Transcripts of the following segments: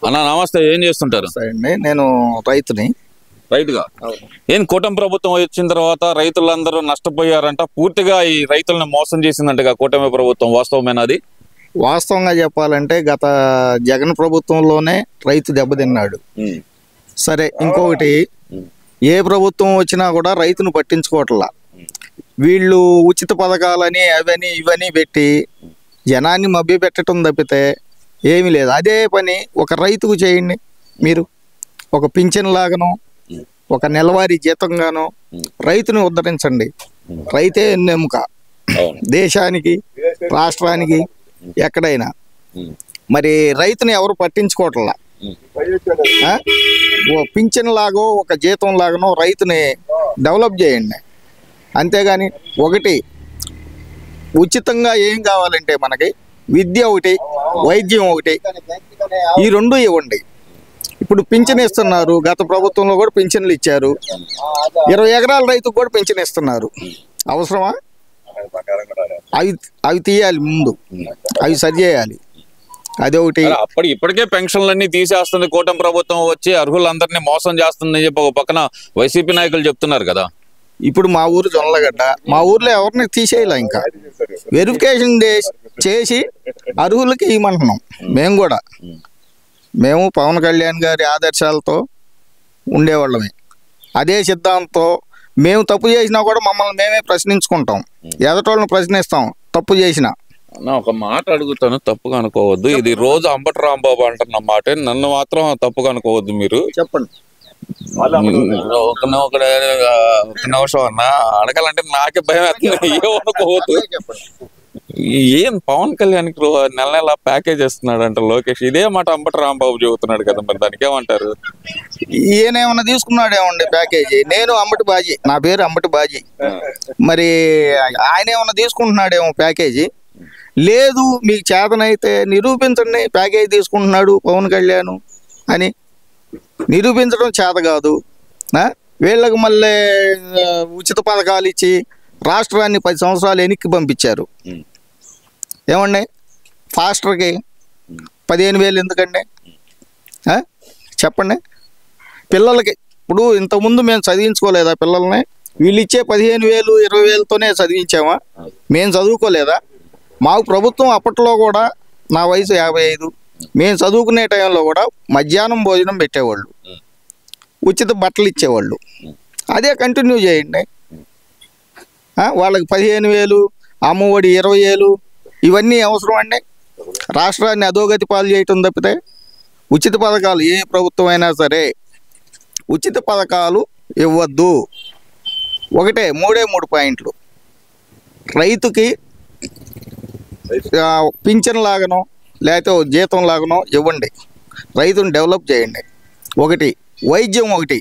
అన్న నమస్తే, ఏం చేస్తుంటారు? అండి నేను రైతుని. రైతుగా ఏం కూటమి ప్రభుత్వం వచ్చిన తర్వాత రైతులందరూ నష్టపోయారంట, పూర్తిగా ఈ రైతులను మోసం చేసిందంటగా కూటమి ప్రభుత్వం, వాస్తవమేనా? వాస్తవంగా చెప్పాలంటే గత జగన్ ప్రభుత్వంలోనే రైతు దెబ్బతిన్నాడు. సరే, ఇంకొకటి ఏ ప్రభుత్వం వచ్చినా కూడా రైతును పట్టించుకోవట్లా. వీళ్ళు ఉచిత పథకాలని అవని ఇవని పెట్టి జనాన్ని మభ్య పెట్టడం తప్పితే ఏమీ లేదు. అదే పని ఒక రైతుకు చేయండి మీరు, ఒక పింఛన్ లాగానో ఒక నెలవారీ జీతంగానో రైతుని ఉద్ధరించండి. రైతే ఎన్నెముక దేశానికి, రాష్ట్రానికి, ఎక్కడైనా. మరి రైతుని ఎవరు పట్టించుకోవట్లా. ఓ పింఛన్ లాగో ఒక జీతం లాగానో రైతుని డెవలప్ చేయండి. అంతేగాని ఒకటి ఉచితంగా ఏం కావాలంటే మనకి విద్య ఒకటి, వైద్యం ఒకటి, ఈ రెండు ఇవ్వండి. ఇప్పుడు పింఛన్ ఇస్తున్నారు, గత ప్రభుత్వంలో కూడా పింఛన్లు ఇచ్చారు. 20 ఎకరాల రైతుకు కూడా పింఛన్ ఇస్తున్నారు. అవసరమా? అవి తీయాలి, ముందు అవి సరి చేయాలి. అదొకటి. ఇప్పటికే పెన్షన్లన్నీ తీసేస్తుంది కూటమి ప్రభుత్వం, వచ్చి అర్హులందరినీ మోసం చేస్తుందని చెప్పి ఒక పక్కన వైసీపీ నాయకులు చెప్తున్నారు కదా. ఇప్పుడు మా ఊరు జొన్నలగడ్డ, మా ఊర్లో ఎవరిని తీసేయాల, ఇంకా వెరిఫికేషన్ చేసి అర్హులకి ఇవ్వమంటున్నాం. మేము పవన్ కళ్యాణ్ గారి ఆదర్శాలతో ఉండేవాళ్ళమే. అదే సిద్ధాంతంతో మేము తప్పు చేసినా కూడా మమ్మల్ని మేమే ప్రశ్నించుకుంటాం, ఎదటోళ్ళని ప్రశ్నిస్తాం తప్పు చేసినా. ఒక మాట అడుగుతాను, తప్పుగా అనుకోవద్దు. ఇది రోజు అంబటి రాంబాబు అంటున్న మాట, నన్ను మాత్రం తప్పుగా అనుకోవద్దు. మీరు చెప్పండి. ఒక నిమిషం అన్న, అడగాలంటే నాకే భయం వేస్తుంది. ఏమనుకోవద్దు. ఏం పవన్ కళ్యాణ్ నెల నెల ప్యాకేజ్ ఇస్తున్నాడు అంట లోకేష్, ఇదే మాట అంబటి రాంబాబు చెబుతున్నాడు కదా, మరి దానికి ఏమంటారు? ఈయనేమన్నా తీసుకున్నాడేమండి ప్యాకేజీ? నేను అంబటి బాజీ, నా పేరు అంబటి బాజీ. మరి ఆయన ఏమన్నా తీసుకుంటున్నాడేమో ప్యాకేజీ? లేదు, మీకు చేతనైతే నిరూపించండి ప్యాకేజీ తీసుకుంటున్నాడు పవన్ కళ్యాణ్ అని. నిరూపించడం చేత కాదు. వీళ్ళకి మళ్ళీ ఉచిత పథకాలు ఇచ్చి రాష్ట్రాన్ని 10 సంవత్సరాలు వెనక్కి పంపించారు. ఏమండి, ఫాస్టర్కి 15,000 ఎందుకండి? చెప్పండి. పిల్లలకి ఇప్పుడు ఇంతకుముందు మేము చదివించుకోలేదా పిల్లల్ని? వీళ్ళు ఇచ్చే 15,000 20,000తోనే చదివించామా? మేము చదువుకోలేదా? మాకు ప్రభుత్వం అప్పట్లో కూడా, నా వయసు 55, మేము చదువుకునే టైంలో కూడా మధ్యాహ్నం భోజనం పెట్టేవాళ్ళు, ఉచిత బట్టలు ఇచ్చేవాళ్ళు. అదే కంటిన్యూ చేయండి. వాళ్ళకి 15,000, అమ్మఒడి 20,000, ఇవన్నీ అవసరం అండి? రాష్ట్రాన్ని అధోగతి పాలు చేయటం తప్పితే ఉచిత పథకాలు ఏ ప్రభుత్వం అయినా సరే ఉచిత పథకాలు ఇవ్వద్దు. ఒకటే 3 పాయింట్లు. రైతుకి పింఛన్ లాగానో లేకపోతే జీతం లాగానో ఇవ్వండి, రైతుని డెవలప్ చేయండి. ఒకటి వైద్యం ఒకటి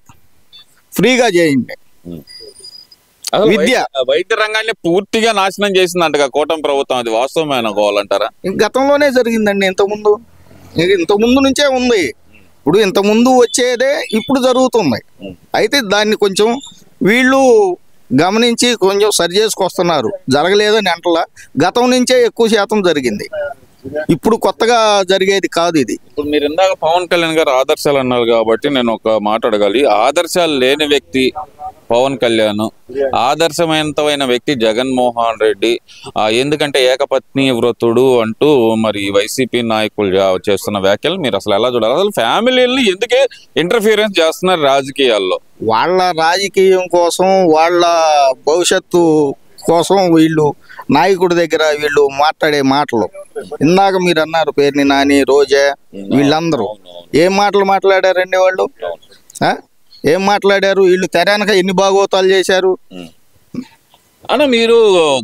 ఫ్రీగా చేయండి. వైద్య రంగాన్ని పూర్తిగా నాశనం చేసిందంటగా కూటమి ప్రభుత్వం, అది వాస్తవమే అనుకోవాలంటారా? గతంలోనే జరిగిందండి. ఇంతకుముందు నుంచే ఉంది. ఇప్పుడు ఇంతకుముందు వచ్చేదే ఇప్పుడు జరుగుతుంది. అయితే దాన్ని కొంచెం వీళ్ళు గమనించి కొంచెం సరి చేసుకొస్తున్నారు. జరగలేదని అంటలా, గతం నుంచే ఎక్కువ శాతం జరిగింది. ఇప్పుడు కొత్తగా జరిగేది కాదు ఇది. ఇప్పుడు మీరు ఇందాక పవన్ కళ్యాణ్ గారు ఆదర్శాలు అన్నారు కాబట్టి నేను ఒక మాట అడగాలి. ఆదర్శాలు లేని వ్యక్తి పవన్ కళ్యాణ్, ఆదర్శవంతమైన వ్యక్తి జగన్మోహన్ రెడ్డి. ఎందుకంటే ఏకపత్ని వ్రతుడు అంటూ మరి వైసీపీ నాయకులు చేస్తున్న వ్యాఖ్యలు మీరు అసలు ఎలా చూడాలి? అసలు ఫ్యామిలీని ఎందుకే ఇంటర్ఫీరెన్స్ చేస్తున్నారు రాజకీయాల్లో? వాళ్ళ రాజకీయం కోసం, వాళ్ళ భవిష్యత్తు కోసం వీళ్ళు నాయకుడి దగ్గర వీళ్ళు మాట్లాడే మాటలు, ఇందాక మీరు అన్నారు పేర్ని నాని, రోజా, వీళ్ళందరూ ఏం మాటలు మాట్లాడారండి? వాళ్ళు ఏం మాట్లాడారు? వీళ్ళు తెరానక ఎన్ని భాగవతాలు చేశారు అన్న. మీరు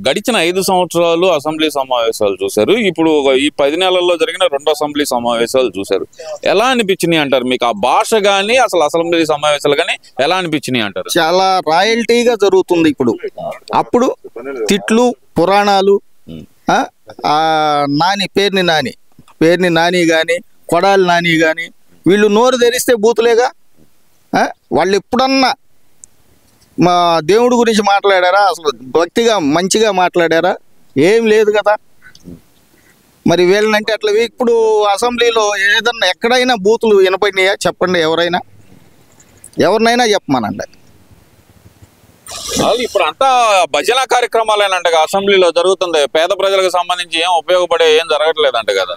గడిచిన 5 సంవత్సరాలు అసెంబ్లీ సమావేశాలు చూశారు, ఇప్పుడు ఈ 10 నెలల్లో జరిగిన 2 అసెంబ్లీ సమావేశాలు చూశారు. ఎలా అనిపించినాయి అంటారు మీకు? ఆ భాష కానీ అసలు అసెంబ్లీ సమావేశాలు కానీ ఎలా అనిపించినాయి అంటారు? చాలా రాయల్టీగా జరుగుతుంది ఇప్పుడు. అప్పుడు తిట్లు, పురాణాలు. పేర్ని నాని కానీ, కొడాలి నాని కానీ, వీళ్ళు నోరు తెరిస్తే బూతులేగా. వాళ్ళు ఎప్పుడన్నా మా దేవుడి గురించి మాట్లాడారా? అసలు భక్తిగా మంచిగా మాట్లాడారా? ఏం లేదు కదా. మరి వీళ్ళనంటే అట్లా ఇప్పుడు అసెంబ్లీలో ఏదన్నా ఎక్కడైనా బూతులు వినపడినాయా చెప్పండి, ఎవరినైనా చెప్పమనండి. ఇప్పుడు అంతా భజన కార్యక్రమాలేనంట అసెంబ్లీలో జరుగుతుంది. పేద ప్రజలకు సంబంధించి ఏం ఉపయోగపడే ఏం జరగట్లేదంట కదా.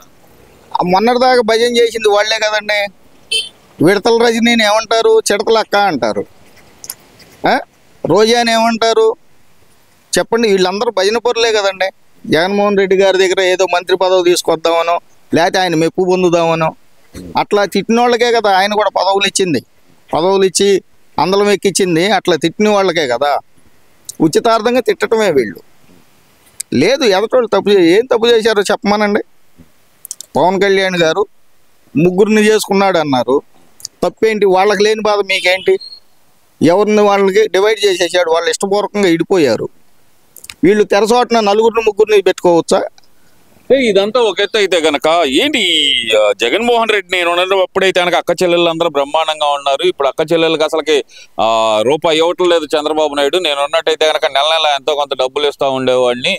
మొన్నటిదాకా భజన చేసింది వాళ్లే కదండి. విడతల రజనీని ఏమంటారు, చిడతలక్క అంటారు. రోజాని ఏమంటారు చెప్పండి. వీళ్ళందరూ భజన పరులే కదండి. జగన్మోహన్ రెడ్డి గారి దగ్గర ఏదో మంత్రి పదవి తీసుకొద్దామనో లేకపోతే ఆయన మెప్పు పొందుదామనో అట్లా తిట్టిన వాళ్ళకే కదా ఆయన కూడా పదవులు ఇచ్చి అందలం ఎక్కించింది. అట్లా తిట్టిన వాళ్ళకే కదా. ఉచితార్థంగా తిట్టడమే వీళ్ళు. లేదు ఎదటోళ్ళు ఏం తప్పు చేశారో చెప్పమనండి. పవన్ కళ్యాణ్ గారు ముగ్గురిని చేసుకున్నాడు అన్నారు. తప్పేంటి? వాళ్ళకి లేని బాధ మీకేంటి? ఎవరిని వాళ్ళకి డివైడ్ చేసేసాడు. వాళ్ళు ఇష్టపూర్వకంగా ఇడిపోయారు. వీళ్ళు తెరసోటన నలుగురిని ముగ్గురిని పెట్టుకోవచ్చా? ఇదంతా ఒక ఎత్తు అయితే గనక ఏంటి జగన్మోహన్ రెడ్డి నేను ఉన్నప్పుడైతే కనుక అక్క చెల్లెళ్ళు అందరూ బ్రహ్మాండంగా ఉన్నారు. ఇప్పుడు అక్క చెల్లెళ్ళకి అసలుకి రూపాయి ఇవ్వటం లేదు చంద్రబాబు నాయుడు. నేను ఉన్నట్టయితే కనుక నెల ఎంతో కొంత డబ్బులు ఇస్తూ ఉండేవాడిని.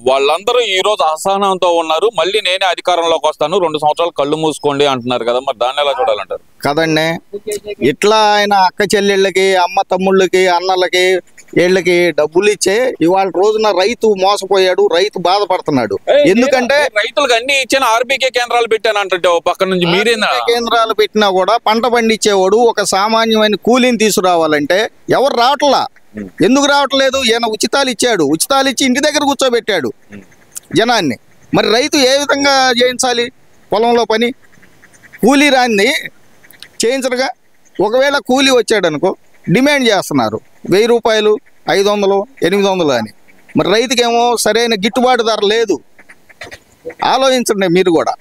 వాళ్ళందరూ ఈ రోజు అసహనంతో ఉన్నారు. మళ్ళీ నేనే అధికారంలోకి వస్తాను, 2 సంవత్సరాలు కళ్ళు మూసుకోండి అంటున్నారు కదా. మరి దాన్ని ఎలా చూడాలంటారు? కదండి, ఇట్లా ఆయన అక్క చెల్లెళ్ళకి, అమ్మ తమ్ముళ్ళకి, అన్నలకి, వీళ్ళకి డబ్బులు ఇచ్చే ఇవాళ రోజున రైతు మోసపోయాడు, రైతు బాధపడుతున్నాడు. ఎందుకంటే రైతులకు అన్ని ఇచ్చిన ఆర్బీకే కేంద్రాలు పెట్టాను అంటే పక్క నుంచి మీరేనా కేంద్రాలు పెట్టినా కూడా పంట పండించేవాడు ఒక సామాన్యమైన కూలీని తీసుకురావాలంటే ఎవరు రావట్లా. ఎందుకు రావట్లేదు? ఈయన ఉచితాలు ఇచ్చి ఇంటి దగ్గర కూర్చోబెట్టాడు జనాన్ని. మరి రైతు ఏ విధంగా చేయించాలి? పొలంలో పని కూలీ రాంది చేయించరుగా. ఒకవేళ కూలీ వచ్చాడు అనుకో డిమాండ్ చేస్తున్నారు 1000 రూపాయలు, 500, 800 అని. మరి రైతుకేమో సరైన గిట్టుబాటు ధర లేదు. ఆలోచించండి మీరు కూడా.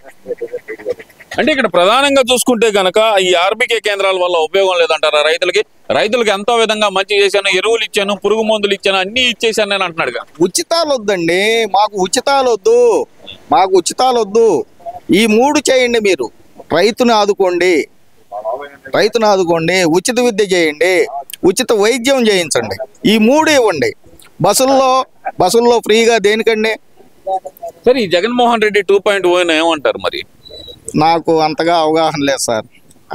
అంటే ఇక్కడ ప్రధానంగా చూసుకుంటే గనక ఈ ఆర్బీకే కేంద్రాల వల్ల ఉపయోగం లేదంటారా రైతులకి ఎంతో విధంగా మంచి చేశాను, ఎరువులు ఇచ్చాను, పురుగు మందులు ఇచ్చాను, అన్ని ఇచ్చేసాను నేను అంటున్నాడుగా. ఉచితాలు వద్దండి, మాకు ఉచితాలు వద్దు. ఈ 3 చేయండి మీరు. రైతును ఆదుకోండి, ఉచిత విద్య చేయండి, ఉచిత వైద్యం చేయించండి. ఈ 3 ఇవ్వండి. బస్సుల్లో ఫ్రీగా దేనికండి? సరే, ఈ జగన్మోహన్ రెడ్డి 2.0 ఏమంటారు? మరి నాకు అంతగా అవగాహన లేదు సార్.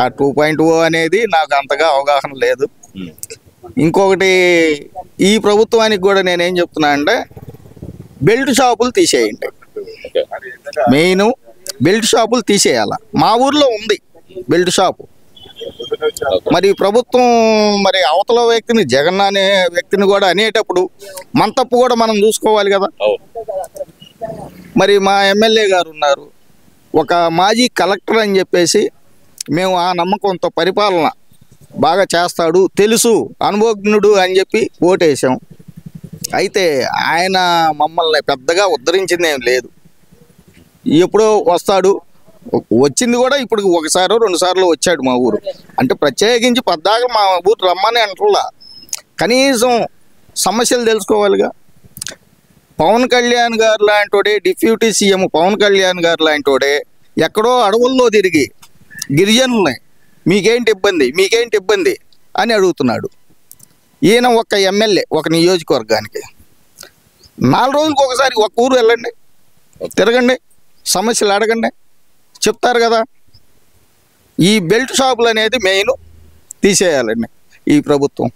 ఆ 2.0 అనేది నాకు అంతగా అవగాహన లేదు. ఇంకొకటి, ఈ ప్రభుత్వానికి కూడా నేనేం చెప్తున్నా అంటే బెల్ట్ షాపులు తీసేయండి. మెయిన్ బెల్ట్ షాపులు తీసేయాల. మా ఊర్లో ఉంది బెల్ట్ షాపు. మరి ప్రభుత్వం మరి అవతల వ్యక్తిని, జగన్ అనే వ్యక్తిని కూడా అనేటప్పుడు మన తప్పు కూడా మనం చూసుకోవాలి కదా. మరి మా ఎమ్మెల్యే గారు ఉన్నారు, ఒక మాజీ కలెక్టర్ అని చెప్పేసి మేము ఆ నమ్మకంతో పరిపాలన బాగా చేస్తాడు, తెలుసు, అనుభవజ్ఞుడు అని చెప్పి ఓటేసాం. అయితే ఆయన మమ్మల్ని పెద్దగా ఉద్ధరించింది ఏం లేదు. ఎప్పుడో వస్తాడు, వచ్చింది కూడా ఇప్పుడు 1 సారో 2 సార్లు వచ్చాడు మా ఊరు. అంటే ప్రత్యేకించి పద్దాక మా ఊరు రమ్మని అంటున్నా. కనీసం సమస్యలు తెలుసుకోవాలిగా. పవన్ కళ్యాణ్ గారు లాంటోడే, డిప్యూటీ సీఎం పవన్ కళ్యాణ్ గారు లాంటోడే ఎక్కడో అడవుల్లో తిరిగి గిరిజనుల్ని మీకేంటి ఇబ్బంది అని అడుగుతున్నాడు. ఈయన ఒక ఎమ్మెల్యే ఒక నియోజకవర్గానికి 4 రోజులకు ఒకసారి ఒక ఊరు వెళ్ళండి, తిరగండి, సమస్యలు అడగండి, చెప్తారు కదా. ఈ బెల్ట్ షాపులు అనేది మెయిన్ తీసేయాలండి ఈ ప్రభుత్వం.